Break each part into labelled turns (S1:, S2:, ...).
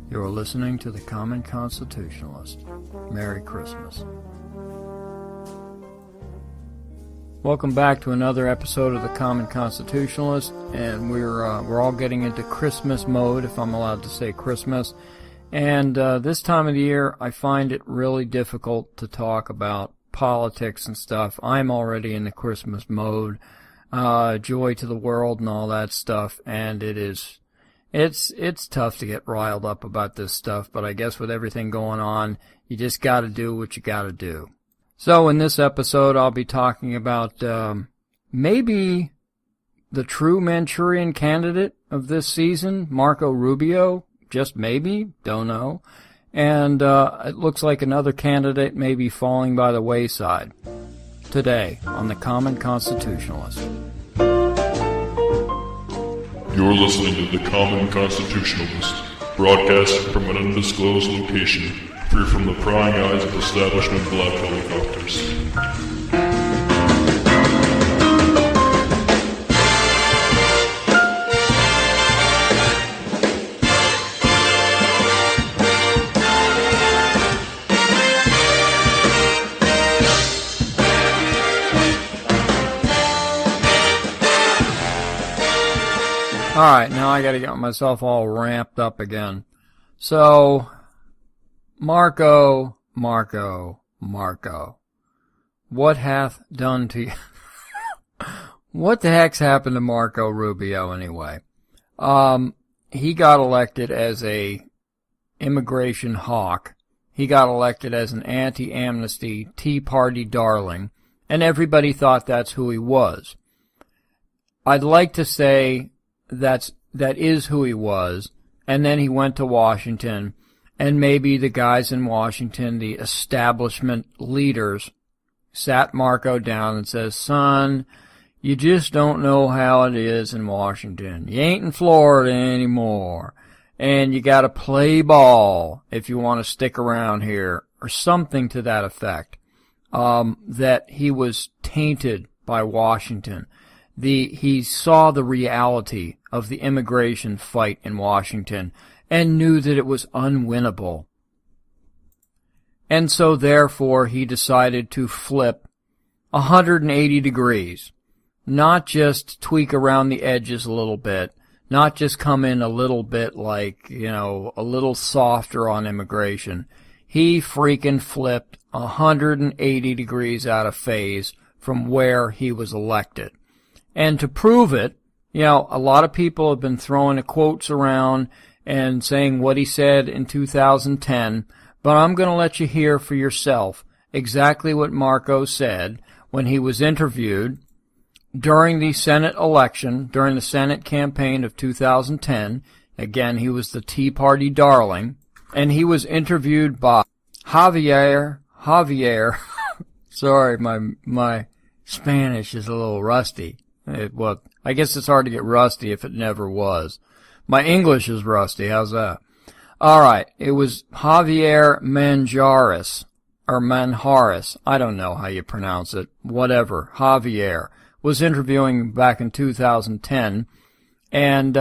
S1: You're listening to The Common Constitutionalist. Merry Christmas. Welcome back to another episode of The Common Constitutionalist, and we're all getting into Christmas mode, if I'm allowed to say Christmas. And this time of the year, I find it really difficult to talk about politics and stuff. I'm already in the Christmas mode, joy to the world and all that stuff, and it's tough to get riled up about this stuff, but I guess with everything going on, you just gotta do what you gotta do. So in this episode, I'll be talking about maybe the true Manchurian candidate of this season, Marco Rubio. Just maybe, don't know. And it looks like another candidate may be falling by the wayside. Today on The Common Constitutionalist.
S2: You're listening to The Common Constitutionalist, broadcasting from an undisclosed location, free from the prying eyes of establishment black helicopters.
S1: Alright, now I gotta get myself all ramped up again. So, Marco, what hath done to you? What the heck's happened to Marco Rubio anyway? He got elected as a immigration hawk. He got elected as an anti-amnesty Tea Party darling, and everybody thought that's who he was. I'd like to say that is who he was, and then he went to Washington, and maybe the guys in Washington, the establishment leaders, sat Marco down and says, "Son, you just don't know how it is in Washington. You ain't in Florida anymore, and you gotta play ball if you want to stick around here," or something to that effect. That he was tainted by Washington. He saw the reality of the immigration fight in Washington and knew that it was unwinnable. And so therefore he decided to flip 180 degrees. Not just tweak around the edges a little bit, not just come in a little bit like, a little softer on immigration. He freaking flipped 180 degrees out of phase from where he was elected. And to prove it, a lot of people have been throwing the quotes around and saying what he said in 2010, but I'm going to let you hear for yourself exactly what Marco said when he was interviewed during the Senate election, during the Senate campaign of 2010. Again, he was the Tea Party darling, and he was interviewed by Javier. Sorry, my Spanish is a little rusty. Well, I guess it's hard to get rusty if it never was. My English is rusty. How's that? All right. It was Javier Manjares, or Manjares. I don't know how you pronounce it. Whatever. Javier was interviewing back in 2010. And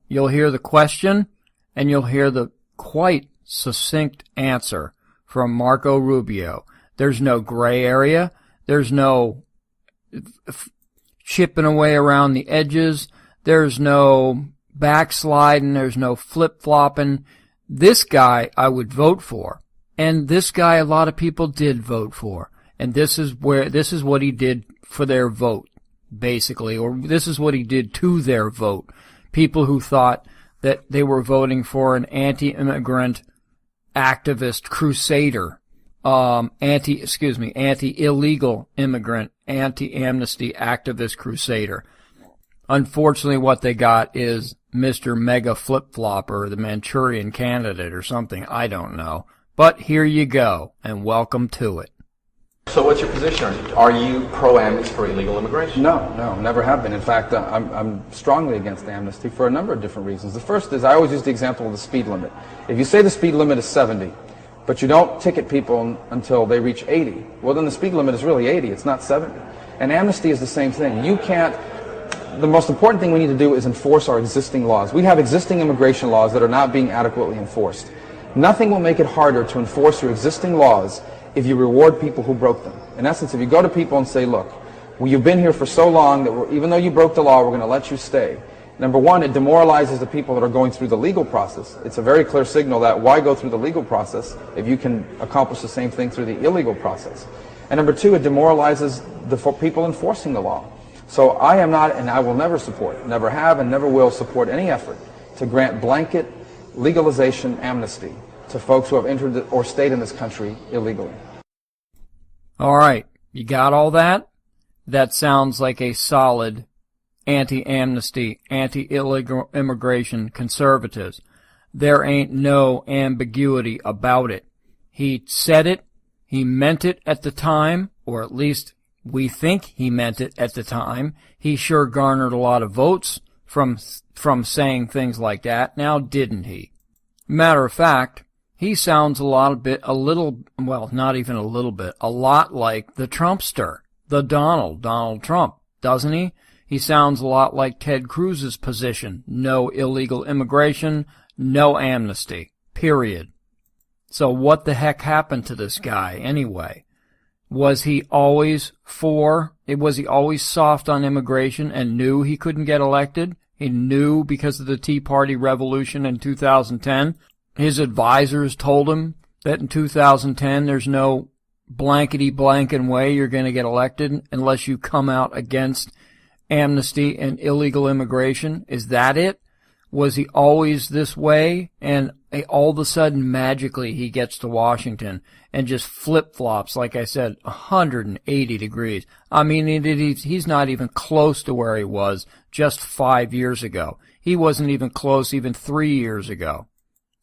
S1: you'll hear the question, and you'll hear the quite succinct answer from Marco Rubio. There's no gray area. There's no chipping away around the edges. There's no backsliding. There's no flip-flopping. This guy I would vote for. And this guy a lot of people did vote for. And this is what he did for their vote, basically. Or this is what he did to their vote. People who thought that they were voting for an anti-immigrant activist crusader. Anti-illegal immigrant, anti-amnesty activist crusader. Unfortunately, what they got is Mr. Mega Flip-Flopper, the Manchurian candidate or something. I don't know. But here you go, and welcome to it.
S3: So what's your position? Are you pro-amnesty for illegal immigration?
S4: No, never have been. In fact, I'm strongly against amnesty for a number of different reasons. The first is I always use the example of the speed limit. If you say the speed limit is 70, but you don't ticket people until they reach 80, well then the speed limit is really 80, it's not 70. And amnesty is the same thing. You can't the most important thing we need to do is enforce our existing laws. We have existing immigration laws that are not being adequately enforced. Nothing will make it harder to enforce your existing laws if you reward people who broke them. In essence, if you go to people and say, look, well, you've been here for so long that even though you broke the law, we're going to let you stay. Number one, it demoralizes the people that are going through the legal process. It's a very clear signal that why go through the legal process if you can accomplish the same thing through the illegal process. And number two, it demoralizes the people enforcing the law. So I am not, and I will never support, never have and never will support any effort to grant blanket legalization amnesty to folks who have entered or stayed in this country illegally.
S1: All right. You got all that? That sounds like a solid anti-amnesty, anti-illegal immigration conservatives. There ain't no ambiguity about it. He said it. He meant it at the time, or at least we think he meant it at the time. He sure garnered a lot of votes from saying things like that. Now, didn't he? Matter of fact, he sounds a lot like the Trumpster, the Donald Trump, doesn't he? He sounds a lot like Ted Cruz's position. No illegal immigration, no amnesty, period. So what the heck happened to this guy anyway? Was he always soft on immigration and knew he couldn't get elected? He knew because of the Tea Party revolution in 2010. His advisors told him that in 2010 there's no blankety-blanking way you're going to get elected unless you come out against amnesty and illegal immigration. Is that it? Was he always this way? And all of a sudden, magically, he gets to Washington and just flip-flops, like I said, 180 degrees. I mean, he's not even close to where he was just 5 years ago. He wasn't even close even 3 years ago.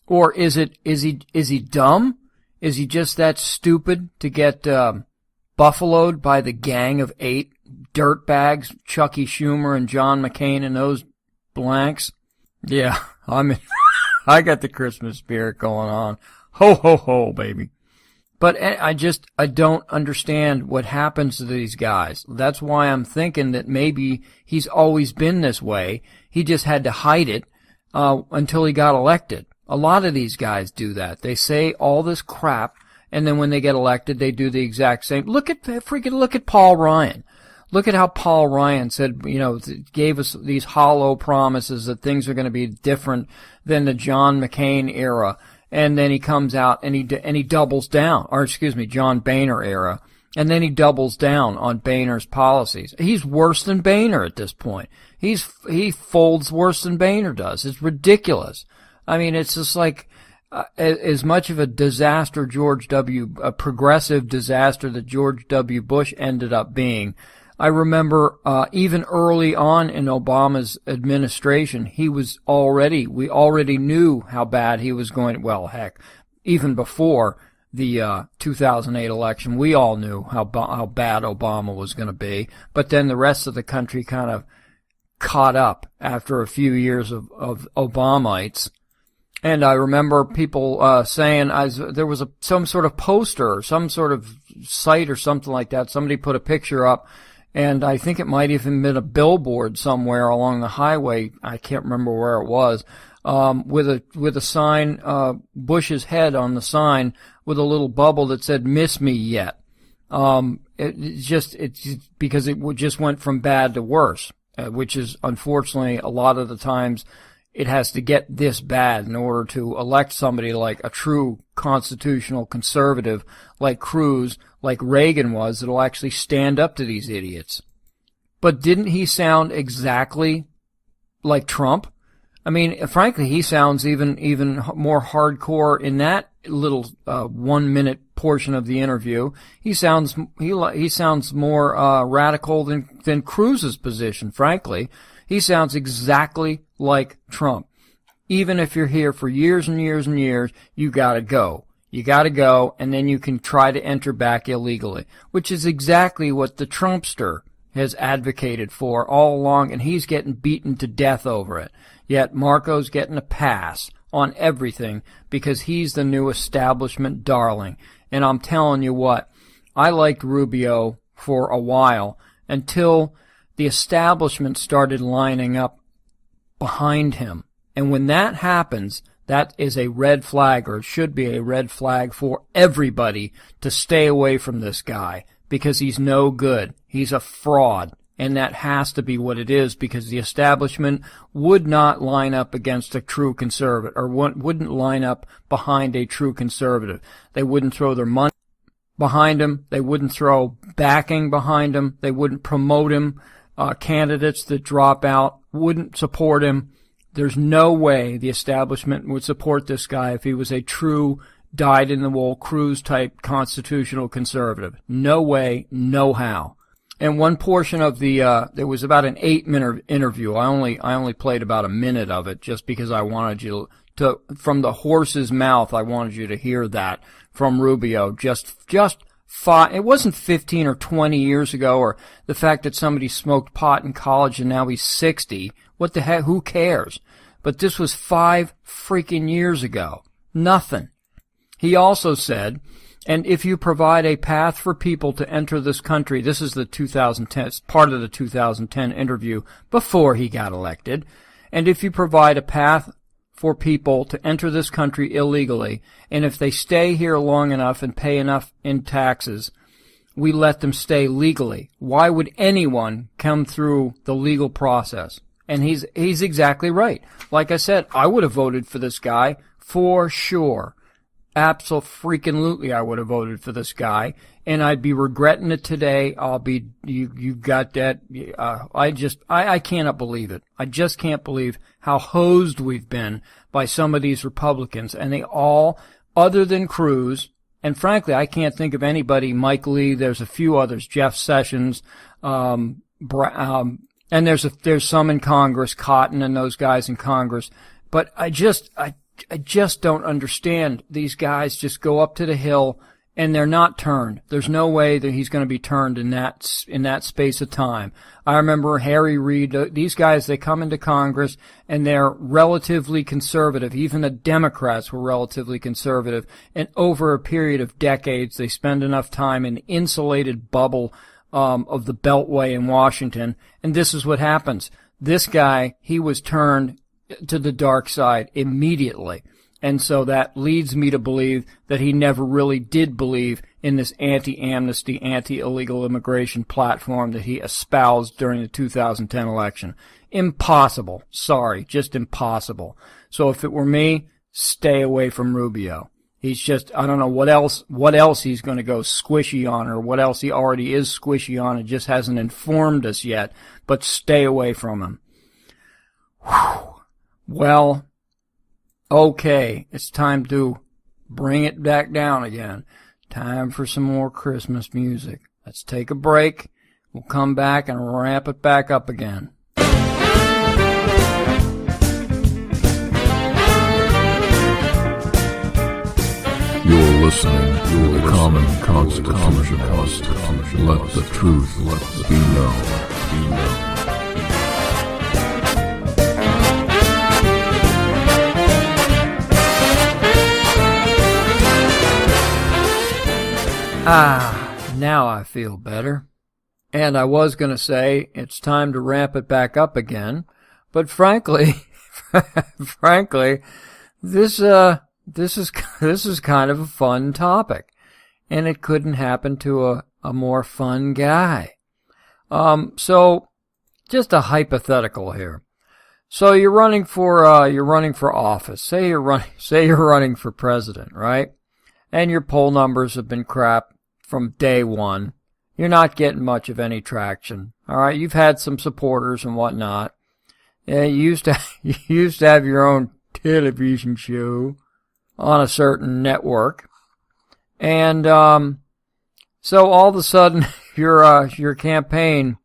S1: Or is he dumb? Is he just that stupid to get buffaloed by the gang of 8 dirtbags, Chucky Schumer and John McCain and those blanks? Yeah, I got the Christmas spirit going on. Ho, ho, ho, baby. But I don't understand what happens to these guys. That's why I'm thinking that maybe he's always been this way. He just had to hide it until he got elected. A lot of these guys do that. They say all this crap, and then when they get elected, they do the exact same. Look at Paul Ryan. Look at how Paul Ryan said, gave us these hollow promises that things are going to be different than the John McCain era. And then he comes out and he doubles down, John Boehner era. And then he doubles down on Boehner's policies. He's worse than Boehner at this point. He folds worse than Boehner does. It's ridiculous. I mean, it's just like, as much of a disaster a progressive disaster that George W. Bush ended up being. I remember even early on in Obama's administration, we already knew how bad he was going. Well, heck, even before the 2008 election, we all knew how bad Obama was going to be. But then the rest of the country kind of caught up after a few years of Obamites. And I remember people saying there was some sort of poster or some sort of site or something like that. Somebody put a picture up. And I think it might even been a billboard somewhere along the highway. I can't remember where it was. With a sign, Bush's head on the sign with a little bubble that said "Miss me yet." It's because it just went from bad to worse, which is unfortunately a lot of the times it has to get this bad in order to elect somebody like a true constitutional conservative like Cruz, like Reagan was, that'll actually stand up to these idiots. But didn't he sound exactly like Trump? I mean, frankly, he sounds even more hardcore in that little 1 minute portion of the interview. He sounds more radical than Cruz's position, frankly. He sounds exactly like Trump. Even if you're here for years and years and years, you gotta go. You gotta go, and then you can try to enter back illegally, which is exactly what the Trumpster has advocated for all along, and he's getting beaten to death over it. Yet Marco's getting a pass on everything because he's the new establishment darling. And I'm telling you what, I liked Rubio for a while until the establishment started lining up behind him. And when that happens, that is a red flag, or it should be a red flag for everybody to stay away from this guy, because he's no good. He's a fraud. And that has to be what it is, because the establishment would not line up against a true conservative, or wouldn't line up behind a true conservative. They wouldn't throw their money behind him. They wouldn't throw backing behind him. They wouldn't promote him. Candidates that drop out wouldn't support him. There's no way the establishment would support this guy if he was a true dyed-in-the-wool Cruz-type constitutional conservative. No way, no how. And one portion of there was about an 8-minute interview. I only played about a minute of it just because I wanted you to, from the horse's mouth, I wanted you to hear that from Rubio. Just it wasn't 15 or 20 years ago, or the fact that somebody smoked pot in college and now he's 60. What the heck? Who cares? But this was 5 freaking years ago. Nothing. He also said, and if you provide a path for people to enter this country, this is the 2010, it's part of the 2010 interview before he got elected, and if you provide a path for people to enter this country illegally, and if they stay here long enough and pay enough in taxes, we let them stay legally. Why would anyone come through the legal process? And he's exactly right. Like I said, I would have voted for this guy for sure. Absolutely, I would have voted for this guy, and I'd be regretting it today. You got that? I cannot believe it. I just can't believe how hosed we've been by some of these Republicans, and they all, other than Cruz, and frankly, I can't think of anybody. Mike Lee, there's a few others, Jeff Sessions, and there's some in Congress, Cotton and those guys in Congress. But I just don't understand. These guys just go up to the hill and they're not turned. There's no way that he's going to be turned in that space of time. I remember Harry Reid. These guys, they come into Congress and they're relatively conservative. Even the Democrats were relatively conservative. And over a period of decades, they spend enough time in the insulated bubble of the Beltway in Washington, and this is what happens. This guy, he was turned to the dark side immediately, and so that leads me to believe that he never really did believe in this anti-amnesty, anti-illegal immigration platform that he espoused during the 2010 election. Impossible. Sorry, just impossible. So if it were me, stay away from Rubio. He's just, I don't know what else he's going to go squishy on, or what else he already is squishy on and just hasn't informed us yet, but stay away from him. Whew. Well, okay, it's time to bring it back down again. Time for some more Christmas music. Let's take a break. We'll come back and ramp it back up again.
S2: You're listening to the Common Constitutionalist. Let the truth be known.
S1: Now I feel better. And I was going to say it's time to ramp it back up again, but frankly, this is kind of a fun topic, and it couldn't happen to a more fun guy. So just a hypothetical here. So you're running for office. Say you're running for president, right? And your poll numbers have been crap from day one. You're not getting much of any traction. All right, you've had some supporters and whatnot. Yeah, you used to have your own television show on a certain network, and so all of a sudden your campaign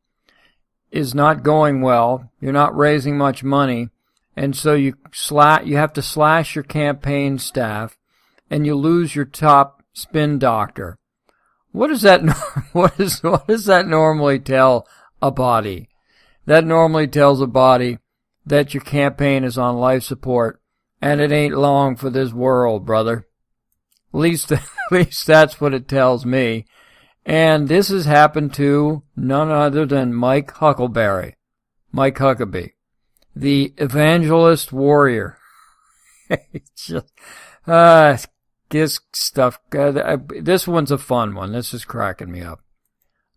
S1: is not going well. You're not raising much money, and so you have to slash your campaign staff, and you lose your top spin doctor. What does that normally tell a body? That normally tells a body that your campaign is on life support, and it ain't long for this world, brother. At least that's what it tells me. And this has happened to none other than Mike Huckleberry, Mike Huckabee, the evangelist warrior. It's just, this stuff, this one's a fun one. This is cracking me up.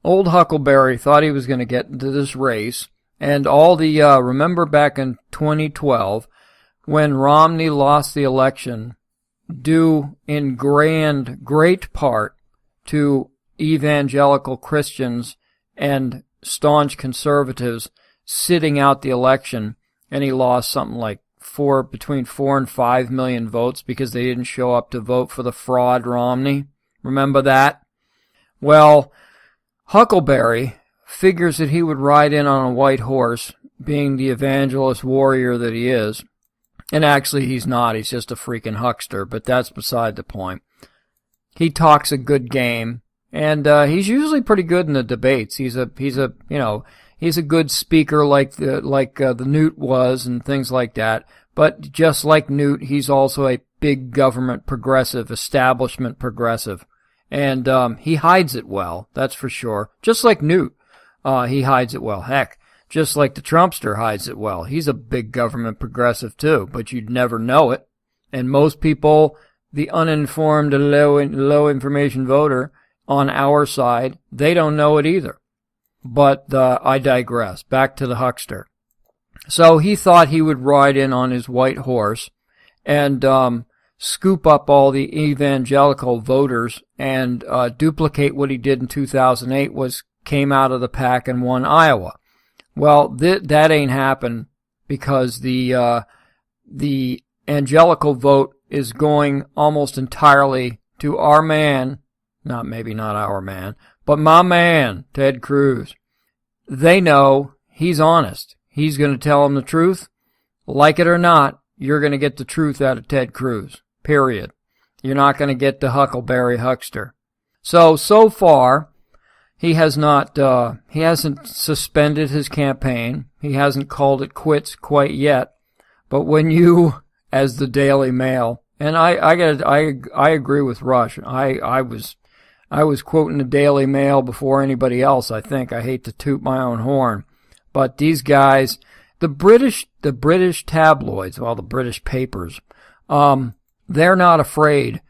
S1: Old Huckleberry thought he was going to get into this race, and all the, remember back in 2012, when Romney lost the election, due in great part to evangelical Christians and staunch conservatives sitting out the election, and he lost something like between 4 and 5 million votes because they didn't show up to vote for the fraud Romney. Remember that? Well, Huckleberry figures that he would ride in on a white horse, being the evangelist warrior that he is. And actually he's not, he's just a freaking huckster, but that's beside the point. He talks a good game, and he's usually pretty good in the debates. He's a good speaker like the Newt was and things like that. But just like Newt, he's also a big government progressive, establishment progressive. And he hides it well, that's for sure. Just like Newt, he hides it well. Heck, just like the Trumpster hides it well. He's a big government progressive too, but you'd never know it. And most people, the uninformed, low information voter on our side, they don't know it either. But I digress. Back to the huckster. So he thought he would ride in on his white horse and scoop up all the evangelical voters and duplicate what he did in 2008, came out of the pack and won Iowa. Well, that ain't happened because the angelical vote is going almost entirely to our man, maybe not our man, but my man, Ted Cruz. They know he's honest. He's going to tell them the truth. Like it or not, you're going to get the truth out of Ted Cruz. Period. You're not going to get the Huckleberry huckster. So far, he hasn't suspended his campaign. He hasn't called it quits quite yet. But when you, as the Daily Mail, and I agree with Rush. I was quoting the Daily Mail before anybody else, I think. I hate to toot my own horn. But these guys, the British tabloids, the British papers, they're not afraid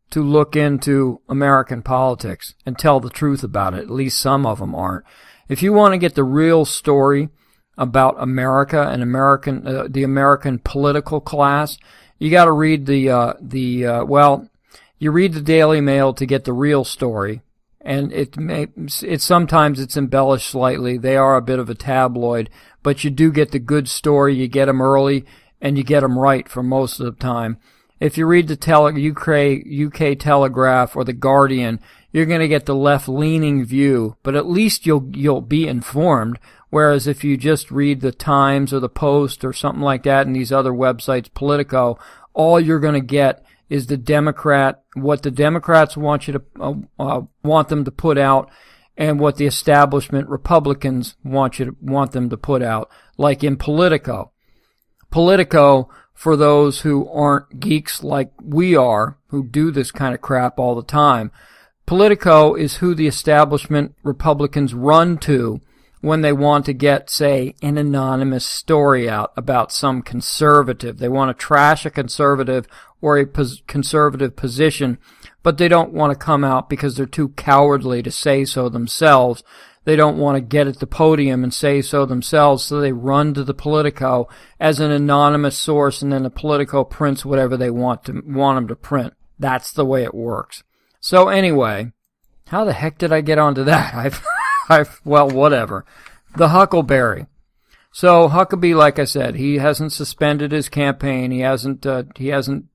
S1: to look into American politics and tell the truth about it. At least some of them aren't. If you want to get the real story about America and the American political class, you got to read you read the Daily Mail to get the real story, and sometimes it's embellished slightly. They are a bit of a tabloid, but you do get the good story. You get them early, and you get them right for most of the time. If you read the UK Telegraph or the Guardian, you're going to get the left-leaning view, but at least you'll be informed. Whereas if you just read the Times or the Post or something like that, and these other websites, Politico, all you're going to get is what the Democrats want them to put out, and what the establishment Republicans want them to put out. Like in Politico. Politico, for those who aren't geeks like we are, who do this kind of crap all the time, Politico is who the establishment Republicans run to when they want to get, say, an anonymous story out about some conservative. They want to trash a conservative or a conservative position, but they don't want to come out because they're too cowardly to say so themselves. They don't want to get at the podium and say so themselves, so they run to the Politico as an anonymous source, and then the Politico prints whatever they want them to print. That's the way it works. So anyway, how the heck did I get onto that? Well, whatever. The Huckleberry. So Huckabee, like I said, he hasn't suspended his campaign. He hasn't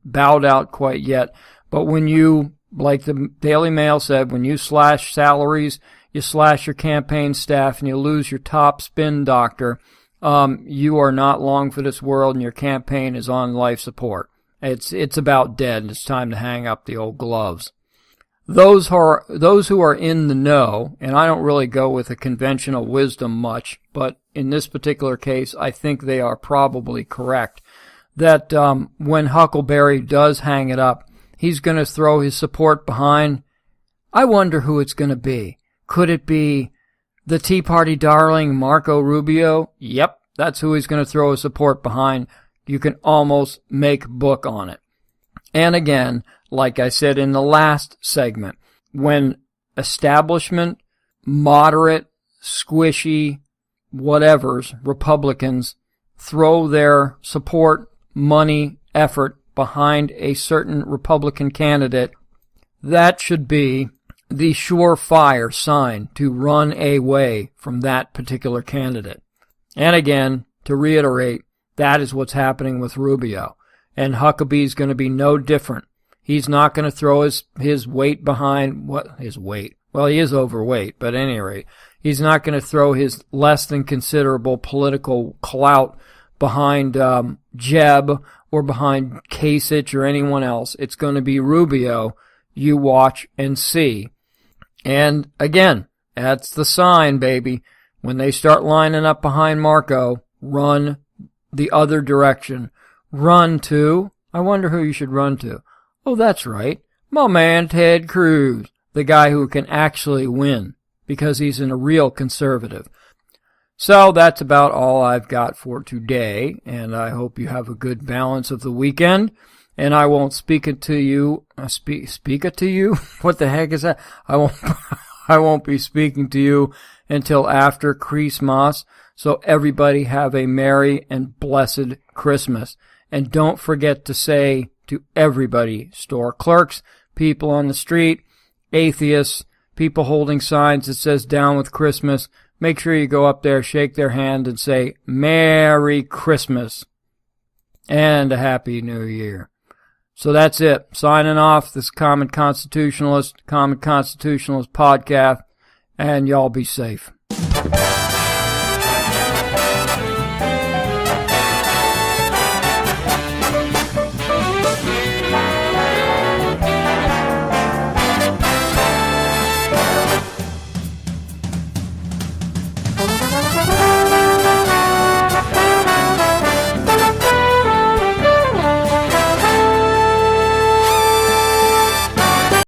S1: bowed out quite yet. But when you, like the Daily Mail said, when you slash salaries, you slash your campaign staff, and you lose your top spin doctor, you are not long for this world, and your campaign is on life support. It's about dead, and it's time to hang up the old gloves. Those who are in the know, and I don't really go with a conventional wisdom much, but in this particular case, I think they are probably correct, that when Huckleberry does hang it up, he's going to throw his support behind. I wonder who it's going to be. Could it be the Tea Party darling Marco Rubio? Yep, that's who he's going to throw his support behind. You can almost make book on it. And again, like I said in the last segment, when establishment, moderate, squishy, whatevers, Republicans throw their support, money, effort behind a certain Republican candidate, that should be the surefire sign to run away from that particular candidate. And again, to reiterate, that is what's happening with Rubio. And Huckabee's going to be no different. He's not going to throw his weight behind his weight. Well, he is overweight, but at any rate, he's not going to throw his less than considerable political clout behind Jeb or behind Kasich or anyone else. It's going to be Rubio. You watch and see. And again, that's the sign, baby. When they start lining up behind Marco, run the other direction. Run to, I wonder who you should run to. Oh, that's right, my man Ted Cruz, the guy who can actually win, because he's a real conservative. So that's about all I've got for today, and I hope you have a good balance of the weekend. And I won't speak it to you. Speak it to you? What the heck is that? I won't be speaking to you until after Christmas. So everybody have a merry and blessed Christmas. And don't forget to say to everybody, store clerks, people on the street, atheists, people holding signs that says down with Christmas, make sure you go up there, shake their hand, and say Merry Christmas and a Happy New Year. So that's it. Signing off, this Common Constitutionalist podcast, and y'all be safe.